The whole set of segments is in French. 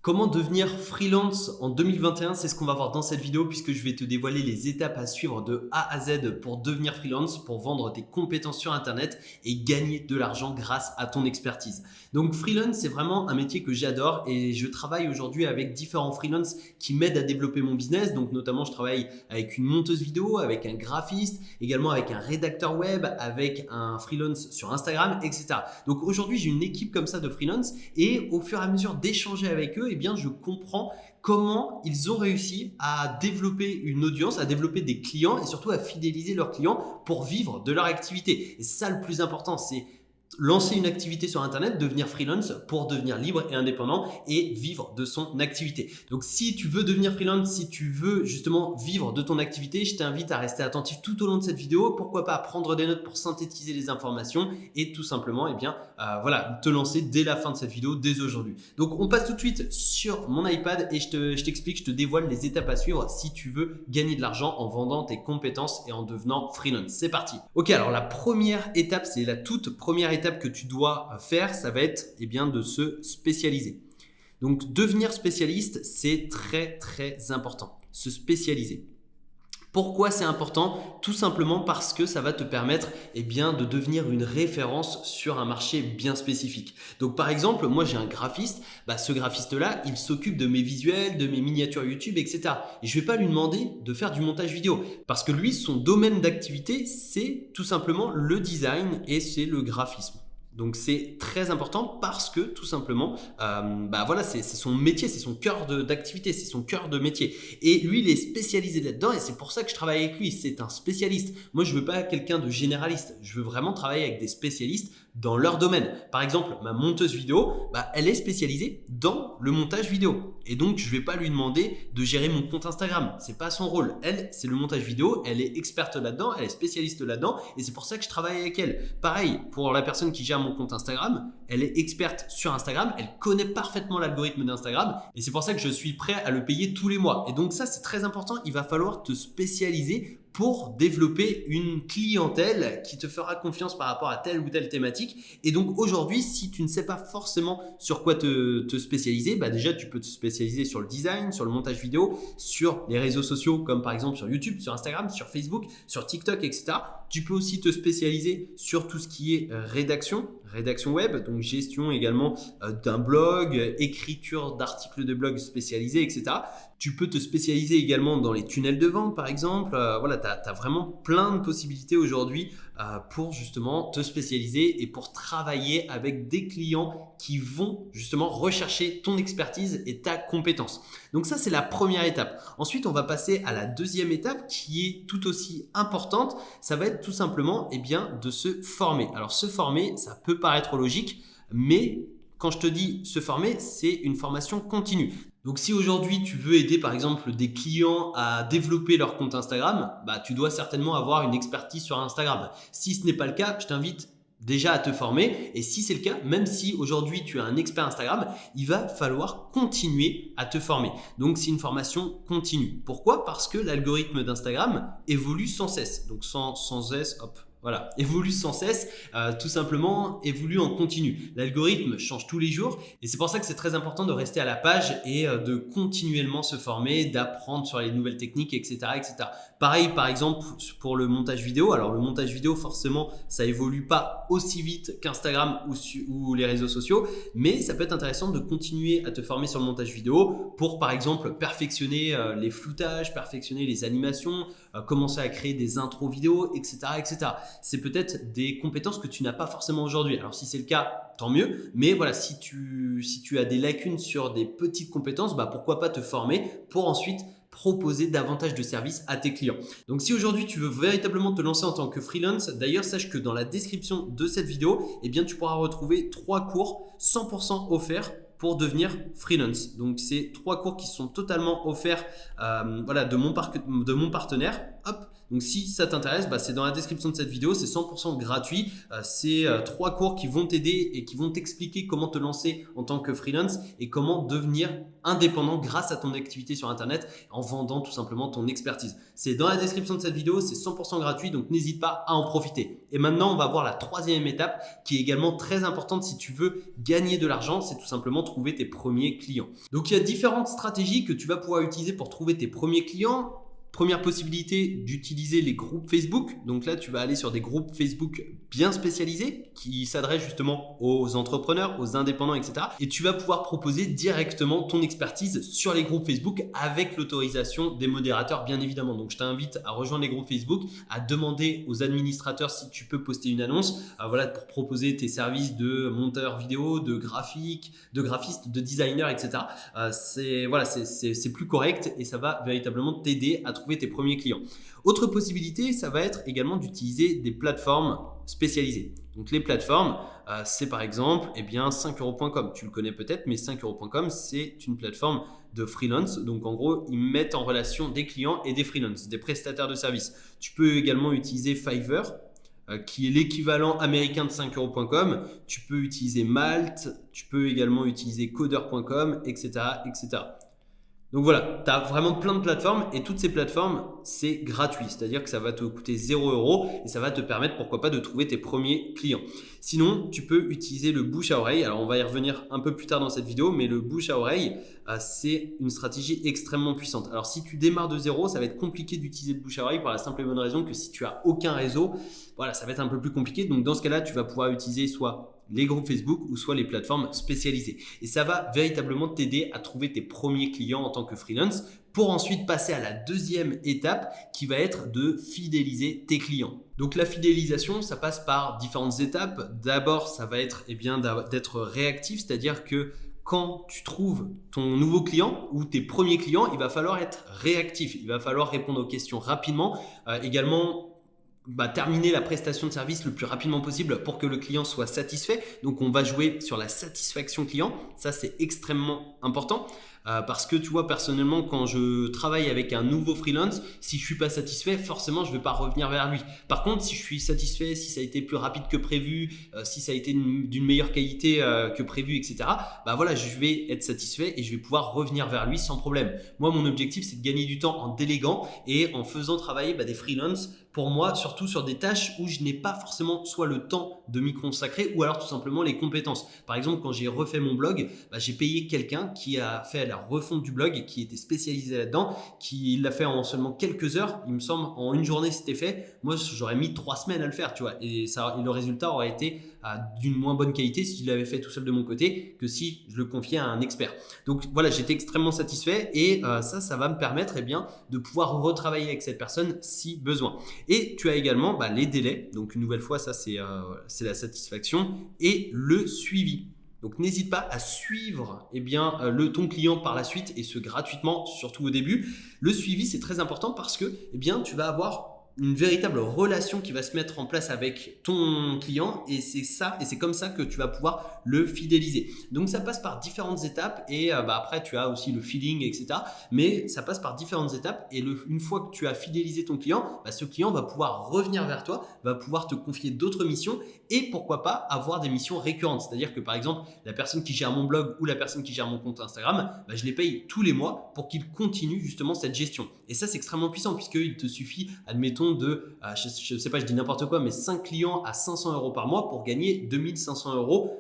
Comment devenir freelance en 2021, c'est ce qu'on va voir dans cette vidéo puisque je vais te dévoiler les étapes à suivre de A à Z pour devenir freelance, pour vendre tes compétences sur Internet et gagner de l'argent grâce à ton expertise. Donc freelance, c'est vraiment un métier que j'adore et je travaille aujourd'hui avec différents freelances qui m'aident à développer mon business. Donc notamment, je travaille avec une monteuse vidéo, avec un graphiste, également avec un rédacteur web, avec un freelance sur Instagram, etc. Donc aujourd'hui, j'ai une équipe comme ça de freelance et au fur et à mesure d'échanger avec eux, eh bien, je comprends comment ils ont réussi à développer une audience, à développer des clients et surtout à fidéliser leurs clients pour vivre de leur activité. Et ça, le plus important, c'est lancer une activité sur Internet, devenir freelance pour devenir libre et indépendant et vivre de son activité. Donc, si tu veux devenir freelance, si tu veux justement vivre de ton activité, je t'invite à rester attentif tout au long de cette vidéo. Pourquoi pas prendre des notes pour synthétiser les informations et tout simplement, voilà, te lancer dès la fin de cette vidéo, dès aujourd'hui. Donc, on passe tout de suite sur mon iPad et je t'explique, je te dévoile les étapes à suivre si tu veux gagner de l'argent en vendant tes compétences et en devenant freelance. C'est parti. Ok, alors la première étape, c'est la toute première étape que tu dois faire, ça va être de se spécialiser. Donc devenir spécialiste, c'est très important. Se spécialiser. Pourquoi c'est important? Tout simplement parce que ça va te permettre de devenir une référence sur un marché bien spécifique. Donc par exemple, moi j'ai un graphiste, ce graphiste-là, il s'occupe de mes visuels, de mes miniatures YouTube, etc. Et je ne vais pas lui demander de faire du montage vidéo parce que lui, son domaine d'activité, c'est tout simplement le design et c'est le graphisme. Donc c'est très important parce que tout simplement, c'est son métier, c'est son cœur d'activité, c'est son cœur de métier. Et lui, il est spécialisé là-dedans et c'est pour ça que je travaille avec lui. C'est un spécialiste. Moi, je veux pas quelqu'un de généraliste. Je veux vraiment travailler avec des spécialistes dans leur domaine. Par exemple, ma monteuse vidéo, elle est spécialisée dans le montage vidéo. Et donc, je vais pas lui demander de gérer mon compte Instagram. C'est pas son rôle. Elle, c'est le montage vidéo. Elle est experte là-dedans. Elle est spécialiste là-dedans. Et c'est pour ça que je travaille avec elle. Pareil, pour la personne qui gère mon compte Instagram, elle est experte sur Instagram. Elle connaît parfaitement l'algorithme d'Instagram. Et c'est pour ça que je suis prêt à le payer tous les mois. Et donc, ça, c'est très important. Il va falloir te spécialiser pour développer une clientèle qui te fera confiance par rapport à telle ou telle thématique. Et donc aujourd'hui, si tu ne sais pas forcément sur quoi te spécialiser, déjà tu peux te spécialiser sur le design, sur le montage vidéo, sur les réseaux sociaux comme par exemple sur YouTube, sur Instagram, sur Facebook, sur TikTok, etc. Tu peux aussi te spécialiser sur tout ce qui est rédaction web, donc gestion également d'un blog, écriture d'articles de blog spécialisés, etc. Tu peux te spécialiser également dans les tunnels de vente, par exemple. Tu as vraiment plein de possibilités aujourd'hui pour justement te spécialiser et pour travailler avec des clients qui vont justement rechercher ton expertise et ta compétence. Donc ça, c'est la première étape. Ensuite, on va passer à la deuxième étape qui est tout aussi importante. Ça va être tout simplement de se former. Alors se former, ça peut paraître logique, mais quand je te dis se former, c'est une formation continue. Donc si aujourd'hui tu veux aider par exemple des clients à développer leur compte Instagram, tu dois certainement avoir une expertise sur Instagram. Si ce n'est pas le cas, je t'invite déjà à te former et si c'est le cas, même si aujourd'hui tu as un expert Instagram, il va falloir continuer à te former. Donc c'est une formation continue. Pourquoi? Parce que l'algorithme d'Instagram évolue sans cesse. Donc sans cesse, voilà, évolue sans cesse, tout simplement évolue en continu. L'algorithme change tous les jours et c'est pour ça que c'est très important de rester à la page et de continuellement se former, d'apprendre sur les nouvelles techniques, etc., etc. Pareil, par exemple, pour le montage vidéo. Alors, le montage vidéo, forcément, ça évolue pas aussi vite qu'Instagram ou les réseaux sociaux, mais ça peut être intéressant de continuer à te former sur le montage vidéo pour, par exemple, perfectionner les floutages, perfectionner les animations, commencer à créer des intros vidéo, etc., etc. C'est peut-être des compétences que tu n'as pas forcément aujourd'hui. Alors, si c'est le cas, tant mieux. Mais voilà, si tu as des lacunes sur des petites compétences, pourquoi pas te former pour ensuite proposer davantage de services à tes clients. Donc si aujourd'hui tu veux véritablement te lancer en tant que freelance, d'ailleurs sache que dans la description de cette vidéo, tu pourras retrouver 3 cours 100% offerts pour devenir freelance. Donc c'est 3 cours qui sont totalement offerts de mon partenaire. Hop, Donc si ça t'intéresse, c'est dans la description de cette vidéo, c'est 100% gratuit. C'est 3 cours qui vont t'aider et qui vont t'expliquer comment te lancer en tant que freelance et comment devenir indépendant grâce à ton activité sur Internet en vendant tout simplement ton expertise. C'est dans la description de cette vidéo, c'est 100% gratuit, donc n'hésite pas à en profiter. Et maintenant, on va voir la troisième étape qui est également très importante si tu veux gagner de l'argent, c'est tout simplement trouver tes premiers clients. Donc il y a différentes stratégies que tu vas pouvoir utiliser pour trouver tes premiers clients. Première possibilité d'utiliser les groupes Facebook. Donc là, tu vas aller sur des groupes Facebook bien spécialisés qui s'adressent justement aux entrepreneurs, aux indépendants, etc. Et tu vas pouvoir proposer directement ton expertise sur les groupes Facebook avec l'autorisation des modérateurs, bien évidemment. Donc je t'invite à rejoindre les groupes Facebook, à demander aux administrateurs si tu peux poster une annonce, pour proposer tes services de monteur vidéo, de graphique, de graphiste, de designer, etc. C'est plus correct et ça va véritablement t'aider à trouver tes premiers clients. Autre possibilité, ça va être également d'utiliser des plateformes spécialisées. Donc les plateformes, c'est par exemple 5euros.com. Tu le connais peut-être, mais 5euros.com, c'est une plateforme de freelance. Donc en gros, ils mettent en relation des clients et des freelances, des prestataires de services. Tu peux également utiliser Fiverr, qui est l'équivalent américain de 5euros.com. Tu peux utiliser Malt, tu peux également utiliser Coder.com, etc., etc. Donc voilà, tu as vraiment plein de plateformes et toutes ces plateformes, c'est gratuit. C'est-à-dire que ça va te coûter 0 € et ça va te permettre, pourquoi pas, de trouver tes premiers clients. Sinon, tu peux utiliser le bouche à oreille. Alors, on va y revenir un peu plus tard dans cette vidéo, mais le bouche à oreille, c'est une stratégie extrêmement puissante. Alors, si tu démarres de zéro, ça va être compliqué d'utiliser le bouche à oreille pour la simple et bonne raison que si tu as aucun réseau, ça va être un peu plus compliqué. Donc, dans ce cas-là, tu vas pouvoir utiliser soit les groupes Facebook ou soit les plateformes spécialisées. Et ça va véritablement t'aider à trouver tes premiers clients en tant que freelance pour ensuite passer à la deuxième étape qui va être de fidéliser tes clients. Donc la fidélisation, ça passe par différentes étapes. D'abord, ça va être d'être réactif, c'est-à-dire que quand tu trouves ton nouveau client ou tes premiers clients, il va falloir être réactif. Il va falloir répondre aux questions rapidement. Également, terminer la prestation de service le plus rapidement possible pour que le client soit satisfait. Donc, on va jouer sur la satisfaction client. Ça, c'est extrêmement important. Parce que tu vois, personnellement, quand je travaille avec un nouveau freelance, si je suis pas satisfait, forcément, je vais pas revenir vers lui. Par contre, si je suis satisfait, si ça a été plus rapide que prévu, si ça a été d'une meilleure qualité que prévu, etc., je vais être satisfait et je vais pouvoir revenir vers lui sans problème. Moi, mon objectif, c'est de gagner du temps en déléguant et en faisant travailler des freelances pour moi, surtout sur des tâches où je n'ai pas forcément soit le temps de m'y consacrer ou alors tout simplement les compétences. Par exemple, quand j'ai refait mon blog, j'ai payé quelqu'un qui a fait la refonte du blog, qui était spécialisé là-dedans, qui l'a fait en seulement quelques heures. Il me semble, en une journée, c'était fait. Moi, j'aurais mis 3 semaines à le faire, tu vois. Et le résultat aurait été d'une moins bonne qualité si je l'avais fait tout seul de mon côté que si je le confiais à un expert. Donc voilà, j'étais extrêmement satisfait et ça va me permettre de pouvoir retravailler avec cette personne si besoin. Et tu as également les délais. Donc une nouvelle fois, ça c'est la satisfaction et le suivi. Donc n'hésite pas à suivre ton client par la suite et ce gratuitement, surtout au début. Le suivi, c'est très important parce que tu vas avoir une véritable relation qui va se mettre en place avec ton client et c'est comme ça que tu vas pouvoir le fidéliser. Donc ça passe par différentes étapes et après tu as aussi le feeling, etc. Mais ça passe par différentes étapes et une fois que tu as fidélisé ton client, ce client va pouvoir revenir vers toi, va pouvoir te confier d'autres missions et pourquoi pas avoir des missions récurrentes. C'est-à-dire que par exemple, la personne qui gère mon blog ou la personne qui gère mon compte Instagram, je les paye tous les mois pour qu'ils continuent justement cette gestion. Et ça, c'est extrêmement puissant puisqu'il te suffit, admettons, de, je sais pas, je dis n'importe quoi, mais 5 clients à 500 € par mois pour gagner 2500 €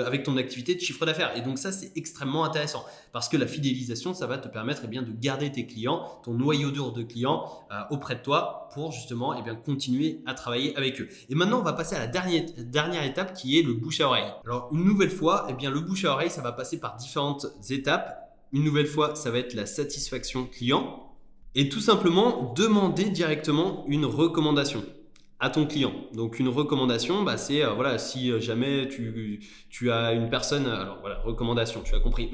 avec ton activité de chiffre d'affaires. Et donc ça, c'est extrêmement intéressant parce que la fidélisation, ça va te permettre de garder tes clients, ton noyau dur de clients auprès de toi pour justement continuer à travailler avec eux. Et maintenant, on va passer à la dernière étape qui est le bouche à oreille. Alors une nouvelle fois, le bouche à oreille, ça va passer par différentes étapes. Une nouvelle fois, ça va être la satisfaction client et tout simplement demander directement une recommandation. à ton client. Donc une recommandation, bah, c'est voilà, si jamais tu as une personne, alors voilà, recommandation, tu as compris,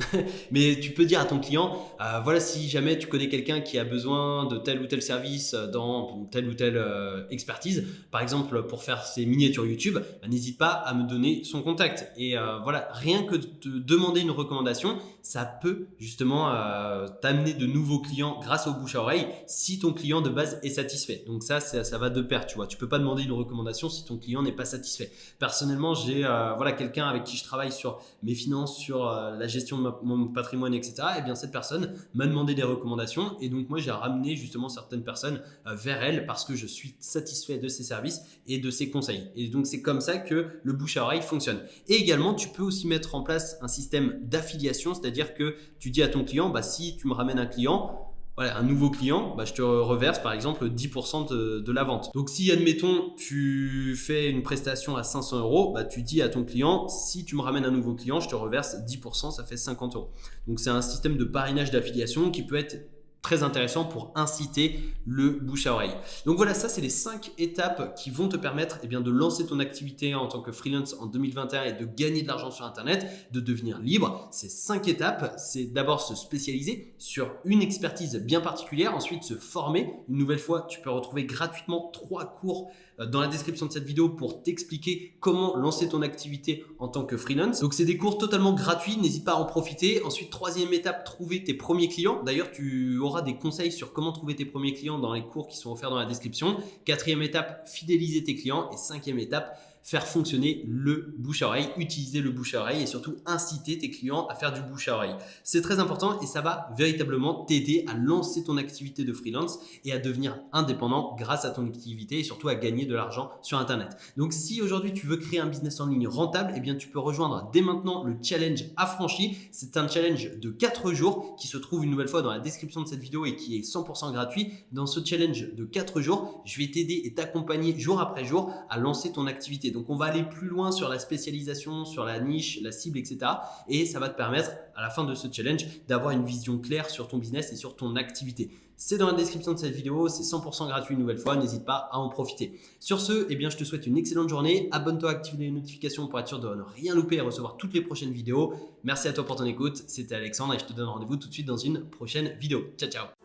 mais tu peux dire à ton client, voilà, si jamais tu connais quelqu'un qui a besoin de tel ou tel service dans telle ou telle expertise, par exemple pour faire ses miniatures YouTube, bah, n'hésite pas à me donner son contact. Et voilà, rien que de te demander une recommandation, ça peut justement t'amener de nouveaux clients grâce au bouche à oreille si ton client de base est satisfait. Donc ça va de pair, tu vois. Tu peux pas demander une recommandation si ton client n'est pas satisfait. Personnellement, j'ai voilà, quelqu'un avec qui je travaille sur mes finances, sur la gestion de mon patrimoine, etc. Et bien cette personne m'a demandé des recommandations et donc moi j'ai ramené justement certaines personnes vers elle parce que je suis satisfait de ses services et de ses conseils. Et donc c'est comme ça que le bouche à oreille fonctionne. Et également, tu peux aussi mettre en place un système d'affiliation, c'est-à-dire que tu dis à ton client, bah, si tu me ramènes un client, voilà, un nouveau client, bah, je te reverse par exemple 10% de la vente. Donc si admettons tu fais une prestation à 500 euros, bah, tu dis à ton client, si tu me ramènes un nouveau client, je te reverse 10%, ça fait 50 euros. Donc c'est un système de parrainage d'affiliation qui peut être très intéressant pour inciter le bouche à oreille. Donc voilà, ça c'est les 5 étapes qui vont te permettre de lancer ton activité en tant que freelance en 2021 et de gagner de l'argent sur Internet, de devenir libre. Ces 5 étapes, c'est d'abord se spécialiser sur une expertise bien particulière, ensuite se former. Une nouvelle fois, tu peux retrouver gratuitement 3 cours dans la description de cette vidéo pour t'expliquer comment lancer ton activité en tant que freelance. Donc c'est des cours totalement gratuits, n'hésite pas à en profiter. Ensuite, troisième étape, trouver tes premiers clients. D'ailleurs, tu auras des conseils sur comment trouver tes premiers clients dans les cours qui sont offerts dans la description. Quatrième étape, fidéliser tes clients. Et cinquième étape, faire fonctionner le bouche à oreille, utiliser le bouche à oreille et surtout inciter tes clients à faire du bouche à oreille. C'est très important et ça va véritablement t'aider à lancer ton activité de freelance et à devenir indépendant grâce à ton activité et surtout à gagner de l'argent sur Internet. Donc si aujourd'hui tu veux créer un business en ligne rentable, tu peux rejoindre dès maintenant le challenge affranchi. C'est un challenge de 4 jours qui se trouve une nouvelle fois dans la description de cette vidéo et qui est 100% gratuit. Dans ce challenge de 4 jours, je vais t'aider et t'accompagner jour après jour à lancer ton activité. Donc, on va aller plus loin sur la spécialisation, sur la niche, la cible, etc. Et ça va te permettre, à la fin de ce challenge, d'avoir une vision claire sur ton business et sur ton activité. C'est dans la description de cette vidéo, c'est 100% gratuit une nouvelle fois, n'hésite pas à en profiter. Sur ce, je te souhaite une excellente journée. Abonne-toi, active les notifications pour être sûr de ne rien louper et recevoir toutes les prochaines vidéos. Merci à toi pour ton écoute, c'était Alexandre et je te donne rendez-vous tout de suite dans une prochaine vidéo. Ciao, ciao!